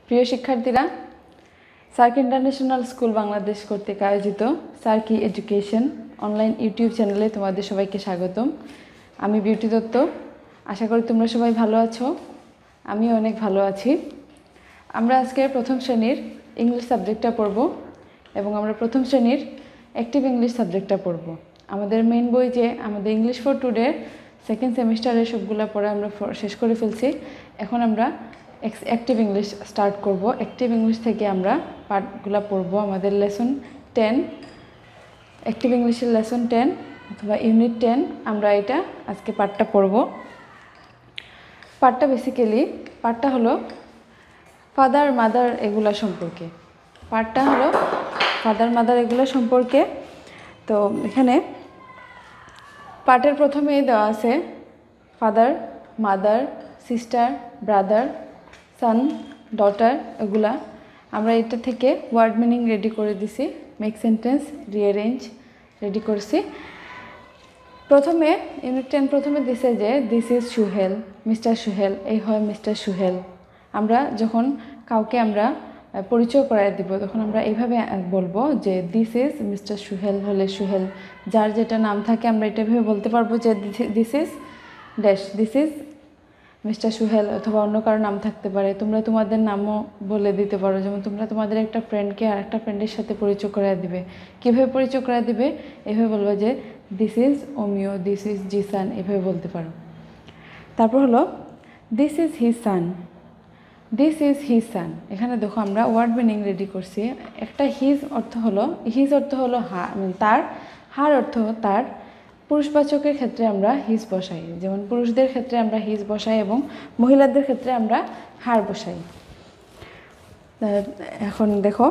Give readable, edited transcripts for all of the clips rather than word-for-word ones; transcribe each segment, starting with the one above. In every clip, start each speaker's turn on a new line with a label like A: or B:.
A: প্রিয় শিক্ষার্থীরা, SAARC international school Bangladesh কর্তৃক আয়োজিত সার্কি এডুকেশন অনলাইন ইউটিউব চ্যানেলে তোমাদের সবাইকে স্বাগতম। আমি বিউটি দত্ত। আশা করি তোমরা সবাই ভালো আছো। আমিও অনেক ভালো আছি। আমরা আজকে প্রথম শ্রেণীর ইংলিশ সাবজেক্টটা পড়ব এবং আমরা প্রথম শ্রেণীর অ্যাক্টিভ ইংলিশ সাবজেক্টটা পড়ব। আমাদের মেইন বই যে আমাদের ইংলিশ ফর টুডে সেকেন্ড সেমিস্টারের সবগুলো পড়ে আমরা শেষ করে ফেলছি। এখন আমরা অ্যাক্টিভ ইংলিশ স্টার্ট করব। অ্যাক্টিভ ইংলিশ থেকে আমরা পার্টগুলো পড়ব। আমাদের লেসন 10, অ্যাক্টিভ ইংলিশের লেসন 10 অথবা ইউনিট 10 আমরা এটা আজকে পার্টটা পড়ব। পার্টটা হলো ফাদার মাদার এগুলা সম্পর্কে। পার্টটা হলো ফাদার মাদার এগুলো সম্পর্কে। তো এখানে পার্টের প্রথমেই দেওয়া আছে ফাদার, মাদার, সিস্টার, ব্রাদার, সান, ডটার এগুলা। আমরা এটা থেকে ওয়ার্ড মিনিং রেডি করে দিছি, মেক সেন্টেন্স, রিঅ্যারেঞ্জ রেডি করছি। প্রথমে ইউনিট 10 প্রথমে দিছে যে this is Suhel, mister Suhel, এই হয় মিস্টার সুহেল। আমরা যখন কাউকে আমরা পরিচয় করায় দিব তখন আমরা এইভাবে বলবো যে দিস ইজ মিস্টার সুহেল হলে সুহেল, যার যেটা নাম থাকে আমরা এটা ভেবে বলতে পারবো যে this is dash, this is mister Suhel, অথবা অন্য কারো নাম থাকতে পারে। তোমরা তোমাদের নামও বলে দিতে পারো, যেমন তোমরা তোমাদের একটা ফ্রেন্ডকে আর একটা ফ্রেন্ডের সাথে পরিচয় করায় দিবে। কীভাবে পরিচয় করায় দিবে? এভাবে বলবো যে this is Amio, this is Jisan, এভাবে বলতে পারো। তারপর হলো this is his son, this is his son. এখানে দেখো আমরা ওয়ার্ড মিনিং রেডি করছি। একটা হিজ অর্থ হলো তার, হার অর্থ তার। পুরুষবাচকের ক্ষেত্রে আমরা হিজ বসাই, যেমন পুরুষদের ক্ষেত্রে আমরা হিজ বসাই এবং মহিলাদের ক্ষেত্রে আমরা হার বসাই। এখন দেখো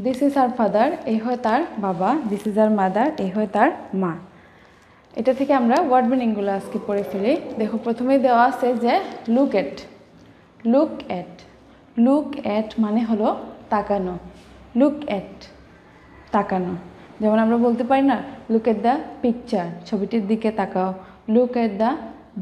A: দিস ইজ আর ফাদার, এই হয় তার বাবা। দিস ইজ আর মাদার, এই হয় তার মা। এটা থেকে আমরা ওয়ার্ড মিনিংগুলো আজকে পড়ে ফেলি। দেখো প্রথমেই দেওয়া আছে যে look at, look at, look at মানে হলো তাকানো। লুক এট তাকানো। যেমন আমরা বলতে পারি না লুক এট দ্য পিকচার, ছবিটির দিকে তাকাও। লুক এট দ্য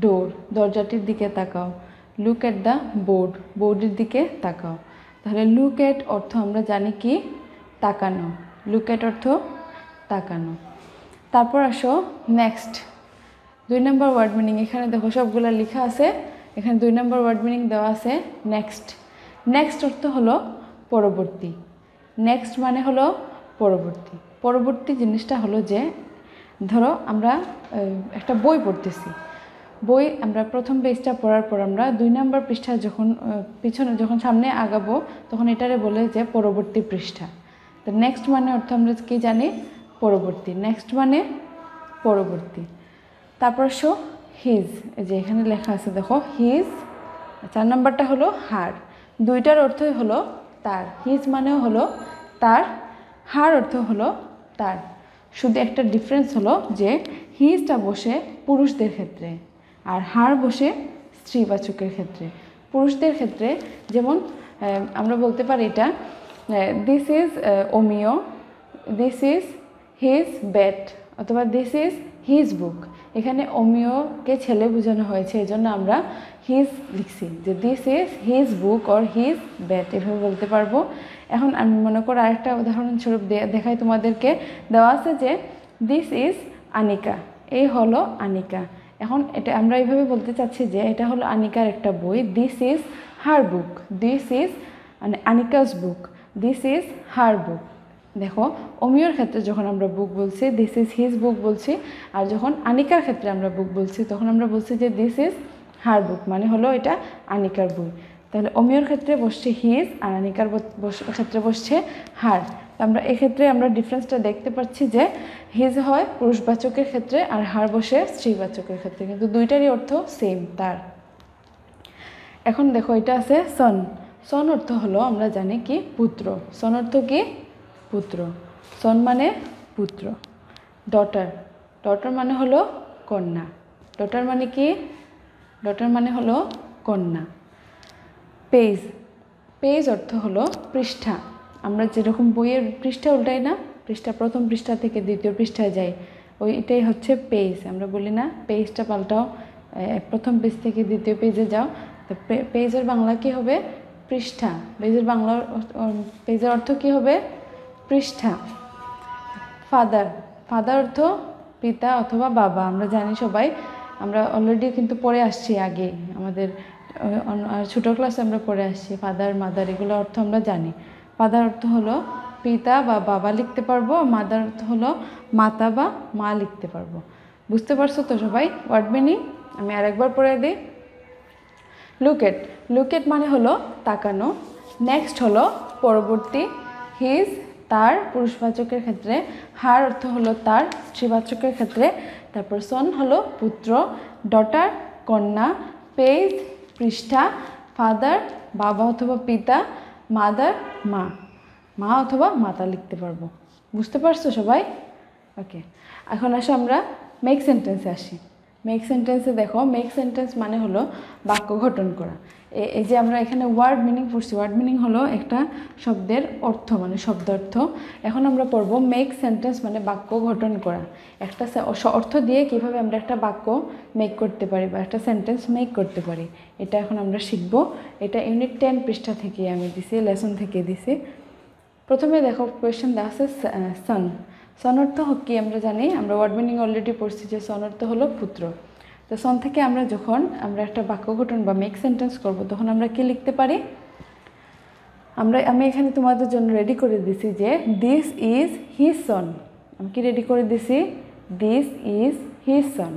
A: ডোর, দরজাটির দিকে তাকাও। লুক এট দ্য বোর্ড, বোর্ডের দিকে তাকাও। তাহলে লুক এট অর্থ আমরা জানি কি? তাকানো। লুক এট অর্থ তাকানো। তারপর আসো নেক্সট, 2 নম্বর ওয়ার্ড মিনিং। এখানে দেখো সবগুলো লেখা আছে। এখানে 2 নম্বর ওয়ার্ড মিনিং দেওয়া আছে নেক্সট। নেক্সট অর্থ হলো পরবর্তী। নেক্সট মানে হলো পরবর্তী। পরবর্তী জিনিসটা হলো যে ধরো আমরা একটা বই পড়তেছি। বই আমরা প্রথম পেজটা পড়ার পর আমরা 2 নম্বর পৃষ্ঠা যখন সামনে আগাবো তখন এটারে বলে যে পরবর্তী পৃষ্ঠা। তো নেক্সট মানে অর্থ আমরা কি জানি? পরবর্তী। নেক্সট মানে পরবর্তী। তারপর শো হিজ, এই যে এখানে লেখা আছে দেখো হিজ। 4 নম্বরটা হলো হার। দুইটার অর্থই হলো তার। হিজ মানেও হলো তার, হার অর্থ হলো তার। শুধু একটা ডিফারেন্স হলো যে হিজটা বসে পুরুষদের ক্ষেত্রে আর হার বসে স্ত্রীবাচকের ক্ষেত্রে। পুরুষদের ক্ষেত্রে যেমন আমরা বলতে পারি এটা this is Amio, this is his bat, অথবা দিস ইজ হিজ বুক। এখানে অমিওকে ছেলে বোঝানো হয়েছে, এই জন্য আমরা হিজ লিখছি যে this is his book or his bat, এভাবে বলতে পারবো। এখন আমি মনে করো আরেকটা উদাহরণস্বরূপ দেখাই তোমাদেরকে। দেওয়া আছে যে দিস ইজ আনিকা, এই হলো আনিকা। এখন এটা আমরা এইভাবে বলতে চাচ্ছি যে এটা হলো আনিকার একটা বই। This is her book, this is Anika's book, this is her book. দেখো অমিওর ক্ষেত্রে যখন আমরা বুক বলছি দিস ইজ হিজ বুক বলছি, আর যখন আনিকার ক্ষেত্রে আমরা বুক বলছি তখন আমরা বলছি যে দিস ইজ হার বুক, মানে হলো এটা আনিকার বই। তাহলে অমিওর ক্ষেত্রে বসছে হিজ আর আনিকার ক্ষেত্রে বসছে হার। আমরা এক্ষেত্রে আমরা ডিফারেন্সটা দেখতে পাচ্ছি যে হিজ হয় পুরুষবাচকের ক্ষেত্রে আর হার বসে স্ত্রীবাচকের ক্ষেত্রে, কিন্তু দুইটারই অর্থ সেম, তার। এখন দেখো এটা আছে সন। সন অর্থ হলো আমরা জানি কি? পুত্র। সন অর্থ কি? পুত্র। সন মানে পুত্র। ডটার, ডটার মানে হলো কন্যা। ডটার মানে কি? ডটার মানে হলো কন্যা। পেজ, পেজ অর্থ হলো পৃষ্ঠা। আমরা যেরকম বইয়ের পৃষ্ঠা উল্টাই না, পৃষ্ঠা প্রথম পৃষ্ঠা থেকে দ্বিতীয় পৃষ্ঠায় যাই, এটাই হচ্ছে পেজ। আমরা বলি না পেজটা পাল্টাও, প্রথম পেজ থেকে দ্বিতীয় পেজে যাও। তো পেজের বাংলা কি হবে? পৃষ্ঠা। পেজের বাংলা পেজের অর্থ কী হবে? পৃষ্ঠা। ফাদার, ফাদার অর্থ পিতা অথবা বাবা। আমরা জানি সবাই, আমরা অলরেডি কিন্তু পড়ে আসছি আগে, আমাদের ছোটো ক্লাসে আমরা পড়ে আসছি ফাদার মাদার, এগুলো অর্থ আমরা জানি। ফাদার অর্থ হলো পিতা বা বাবা লিখতে পারবো, মাদার অর্থ হলো মাতা বা মা লিখতে পারবো। বুঝতে পারছো তো সবাই ওয়ার্ড মিনিং? আমি আরেকবার পড়ে দিই। লুক এট, লুক এট মানে হলো তাকানো। নেক্সট হলো পরবর্তী। হিজ তার পুরুষবাচকের ক্ষেত্রে, হার অর্থ হলো তার স্ত্রীবাচকের ক্ষেত্রে, তারপর সন হলো পুত্র, ডটার কন্যা, পেজ পৃষ্ঠা, ফাদার বাবা অথবা পিতা, মাদার মা, মা অথবা মাতা লিখতে পারবো। বুঝতে পারছো সবাই? ওকে, এখন আসো আমরা মেক সেন্টেন্সে আসি। মেক সেন্টেন্সে দেখো, মেক সেন্টেন্স মানে হলো বাক্য গঠন করা। এই যে আমরা এখানে ওয়ার্ড মিনিং পড়ছি, ওয়ার্ড মিনিং হলো একটা শব্দের অর্থ, মানে শব্দ অর্থ। এখন আমরা পড়বো মেক সেন্টেন্স মানে বাক্য গঠন করা। একটা অর্থ দিয়ে কিভাবে আমরা একটা বাক্য মেক করতে পারি বা একটা সেন্টেন্স মেক করতে পারি, এটা এখন আমরা শিখব। এটা ইউনিট 10 পৃষ্ঠা থেকে আমি দিছি, লেসন থেকে দিছি। প্রথমে দেখো কোয়েশ্চেন দেওয়া আছে সন। সন অর্থ কি আমরা জানি, আমরা ওয়ার্ড মিনিং অলরেডি পড়ছি যে সন অর্থ হলো পুত্র। তো সন থেকে আমরা যখন আমরা একটা বাক্য গঠন বা মেক সেন্টেন্স করব, তখন আমরা কি লিখতে পারি? আমি এখানে তোমাদের জন্য রেডি করে দিছি যে দিস ইজ হিজ সন। আমি কি রেডি করে দিছি? দিস ইজ হিজ সন।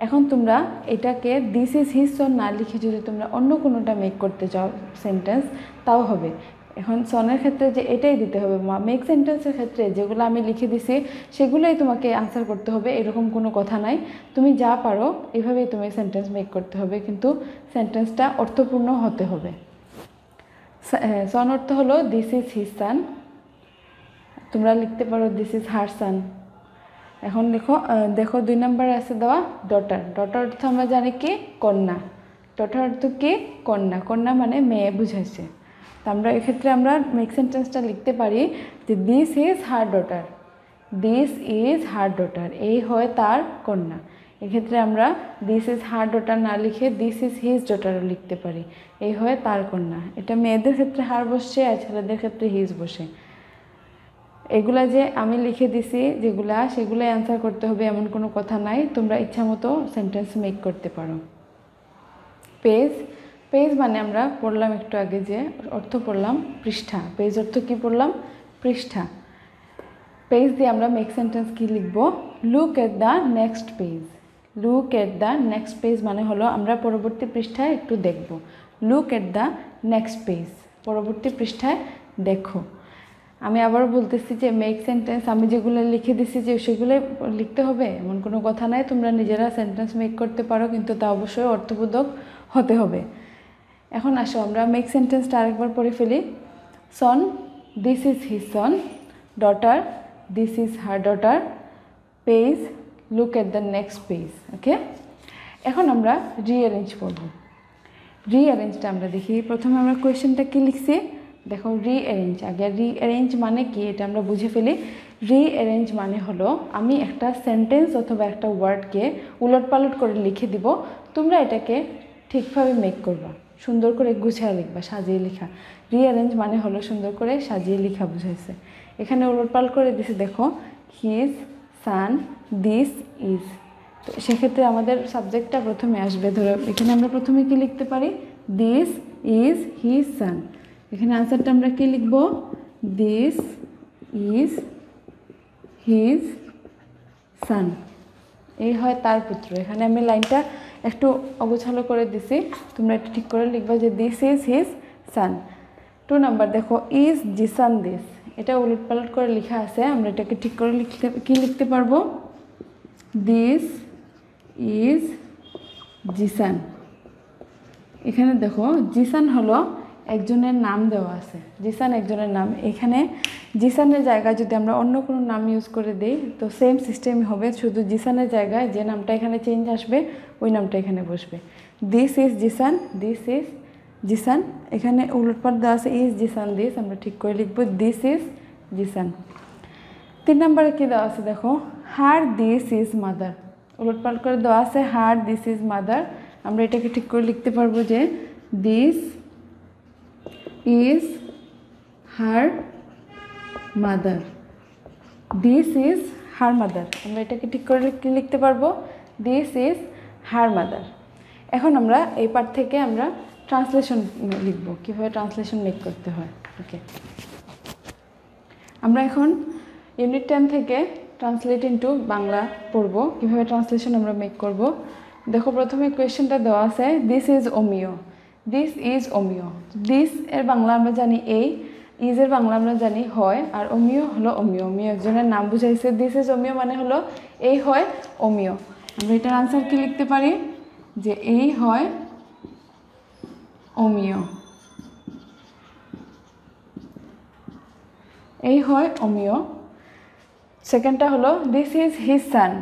A: এখন তোমরা এটাকে দিস ইজ হিজ সন না লিখে যদি তোমরা অন্য কোনোটা মেক করতে চাও সেন্টেন্স, তাও হবে। এখন সনের ক্ষেত্রে যে এটাই দিতে হবে, মেক সেন্টেন্সের ক্ষেত্রে যেগুলো আমি লিখে দিছি সেগুলোই তোমাকে আনসার করতে হবে, এরকম কোনো কথা নাই। তুমি যা পারো এভাবেই তুমি সেন্টেন্স মেক করতে হবে, কিন্তু সেন্টেন্সটা অর্থপূর্ণ হতে হবে। সন অর্থ হলো দিস ইজ হিজ সান। তোমরা লিখতে পারো দিস ইজ হার সান। এখন দেখো 2 নম্বরে আছে দেওয়া ডটার। ডটার অর্থ আমরা জানি কি? কন্যা। ডটার অর্থ কি? কন্যা। কন্যা মানে মেয়ে বুঝাইছে। তো আমরা এক্ষেত্রে আমরা মেক সেন্টেন্সটা লিখতে পারি যে this is her daughter. This is her daughter, এই হয় তার কন্যা। এক্ষেত্রে আমরা দিস ইজ হার ডটার না লিখে দিস ইজ হিজ ডটারও লিখতে পারি, এই হয় তার কন্যা। এটা মেয়েদের ক্ষেত্রে হার বসছে আর ছেলেদের ক্ষেত্রে হিজ বসে। এগুলা যে আমি লিখে দিছি যেগুলা, সেগুলাই অ্যান্সার করতে হবে এমন কোনো কথা নাই, তোমরা ইচ্ছা মতো সেন্টেন্স মেক করতে পারো। পেজ, পেজ মানে আমরা পড়লাম একটু আগে যে অর্থ পড়লাম পৃষ্ঠা। পেজ অর্থ কি পড়লাম? পৃষ্ঠা। পেজ দিয়ে আমরা মেক সেন্টেন্স কি লিখব? Look at the next page. Look at the next page মানে হলো আমরা পরবর্তী পৃষ্ঠায় একটু দেখব। Look at the next page, পরবর্তী পৃষ্ঠায় দেখো। আমি আবারও বলতেছি যে মেক সেন্টেন্স আমি যেগুলো লিখে দিছি যে সেগুলো লিখতে হবে এমন কোনো কথা নাই। তোমরা নিজেরা সেন্টেন্স মেক করতে পারো, কিন্তু তা অবশ্যই অর্থবোধক হতে হবে। এখন আসো আমরা মেক সেন্টেন্সটা আরেকবার পড়ে ফেলি। Son, this is his son. Daughter, this is her daughter. Page, look at the next page. Okay, এখন আমরা রিঅ্যারেঞ্জ করব। রিঅ্যারেঞ্জটা আমরা দেখি। প্রথমে আমরা কোয়েশ্চেনটা কি লিখছি দেখো, রিঅ্যারেঞ্জ। আগে রিঅ্যারেঞ্জ মানে কি এটা আমরা বুঝে ফেলি। রিঅ্যারেঞ্জ মানে হলো আমি একটা সেন্টেন্স অথবা একটা ওয়ার্ডকে উলটপালট করে লিখে দিব, তোমরা এটাকে ঠিকভাবে মেক করবা, সুন্দর করে গুছিয়ে লিখবা, সাজিয়ে লেখা। রিঅ্যারেঞ্জ মানে হলো সুন্দর করে সাজিয়ে লেখা বুঝাইছে। এখানে উলটপালট করে দিছে দেখো, হিজ সান, দিস ইজ। তো সেক্ষেত্রে আমাদের সাবজেক্টটা প্রথমে আসবে। ধরো এখানে আমরা প্রথমে কি লিখতে পারি? This is his son. এখানে আনসারটা আমরা কি লিখব? দিস ইজ হিজ সান, এই হয় তার পুত্র। এখানে আমি লাইনটা একটু অগোছালো করে দিছি, তোমরা এটা ঠিক করে লিখবা যে this is his San. 2 number দেখো, ইজ জিসান দিস। এটা উলটপালট করে লেখা আছে, আমরা এটাকে ঠিক করে লিখতে পারবো? This is Jisan. এখানে দেখো জিসান হলো একজনের নাম দেওয়া আছে, জিসান একজনের নাম। এখানে জিসানের জায়গায় যদি আমরা অন্য কোনো নাম ইউজ করে দিই তো সেম সিস্টেমই হবে, শুধু জিসানের জায়গায় যে নামটা এখানে চেঞ্জ আসবে ওই নামটা এখানে বসবে। This is Jisan, this is Jisan. এখানে উলটপালট দেওয়া আছে ইজ জিসান দিস, আমরা ঠিক করে লিখবো দিস ইজ জিসান। 3 নম্বরে কী দেওয়া আছে দেখো, হার দিস ইজ মাদার। উলটপালট করে দেওয়া আছে হার দিস ইজ মাদার, আমরা এটাকে ঠিক করে লিখতে পারবো যে this is her mother. This is her mother. আমরা এটাকে ঠিক করে কি লিখতে পারবো? This is her mother. এখন আমরা এই পার্ট থেকে আমরা ট্রান্সলেশন লিখব, কীভাবে ট্রান্সলেশন মেক করতে হয়। ওকে, আমরা এখন ইউনিট 10 থেকে ট্রান্সলেট ইনটু বাংলা পড়ব, কীভাবে ট্রান্সলেশন আমরা মেক করব। দেখো প্রথমে কোয়েশ্চেনটা দেওয়া আছে, this is Amiya. This is Amiya. This এর বাংলা আমরা জানি এই, ইজ এর বাংলা আমরা জানি হয়, আর অমিয় হলো অমিয়। অমিয় একজনের নাম বুঝাইছে। দিস ইজ অমিয় মানে হলো এই হয় অমিয়। আমরা এটার আনসার কি লিখতে পারি? যে এই হয় অমিয়। এই হয় অমিয়। সেকেন্ডটা হলো this is his son.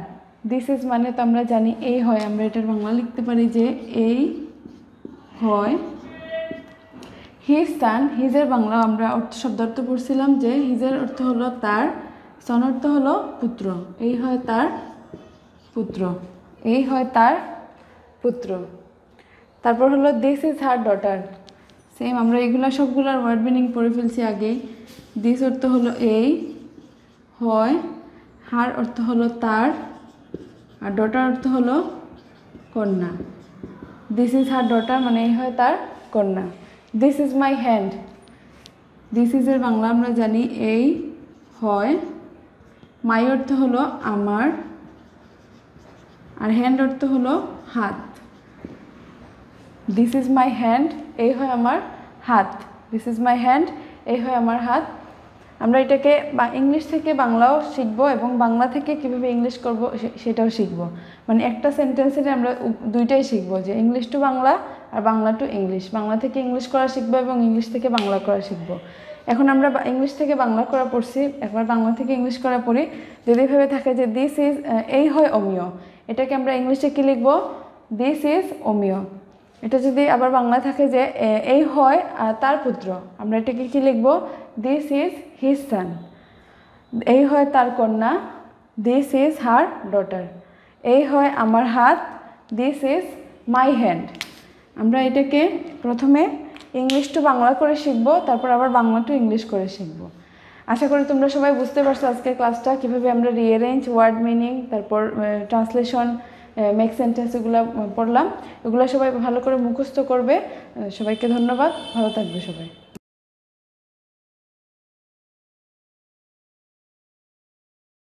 A: This is মানে তো আমরা জানি এই হয়, আমরা এটার বাংলা লিখতে পারি যে এই হয় হিজ সান। হিজের বাংলা আমরা শব্দ অর্থ পড়ছিলাম যে হিজের অর্থ হলো তার, সন অর্থ হলো পুত্র। এই হয় তার পুত্র। এই হয় তার পুত্র। তারপর হলো this is her daughter. Same আমরা এগুলো সবগুলোর ওয়ার্ড মিনিং পড়ে ফেলছি আগেই। দিস অর্থ হলো এই হয়, হার অর্থ হলো তার, আর ডটার অর্থ হলো কন্যা। দিস ইজ হার ডটার মানে এই হয় তার কন্যা। This is my hand. This is এর বাংলা আমরা জানি এই হয়, মাই অর্থ হলো আমার, আর হ্যান্ড অর্থ হলো হাত। দিস ইজ মাই হ্যান্ড, এই হয় আমার হাত। দিস ইজ মাই হ্যান্ড, এই হয় আমার হাত। আমরা এটাকে ইংলিশ থেকে বাংলাও শিখব এবং বাংলা থেকে কীভাবে ইংলিশ করব সেটাও শিখব। মানে একটা সেন্টেন্সের আমরা দুইটাই শিখব, যে ইংলিশ টু বাংলা আর বাংলা টু ইংলিশ। বাংলা থেকে ইংলিশ করা শিখবো এবং ইংলিশ থেকে বাংলা করা শিখব। এখন আমরা ইংলিশ থেকে বাংলা করা পড়ছি, একবার বাংলা থেকে ইংলিশ করা পড়ি। যদি ভেবে থাকে যে দিস ইজ এই হয় অমিয়, এটাকে আমরা ইংলিশে কী লিখব? দিস ইজ অমিয়। এটা যদি আবার বাংলা থাকে যে এই হয় তার পুত্র, আমরা এটাকে কী লিখব? দিস ইজ হিজ সান। এই হয় তার কন্যা, দিস ইজ হার ডটার। এই হয় আমার হাত, দিস ইজ মাই হ্যান্ড। আমরা এটাকে প্রথমে ইংলিশ টু বাংলা করে শিখব, তারপর আবার বাংলা টু ইংলিশ করে শিখব। আশা করি তোমরা সবাই বুঝতে পারছো আজকের ক্লাসটা কীভাবে আমরা রিঅ্যারেঞ্জ, ওয়ার্ড মিনিং, তারপর ট্রান্সলেশন, মেক সেন্টেন্স এগুলো পড়লাম। এগুলো সবাই ভালো করে মুখস্থ করবে। সবাইকে ধন্যবাদ, ভালো থাকবে সবাই।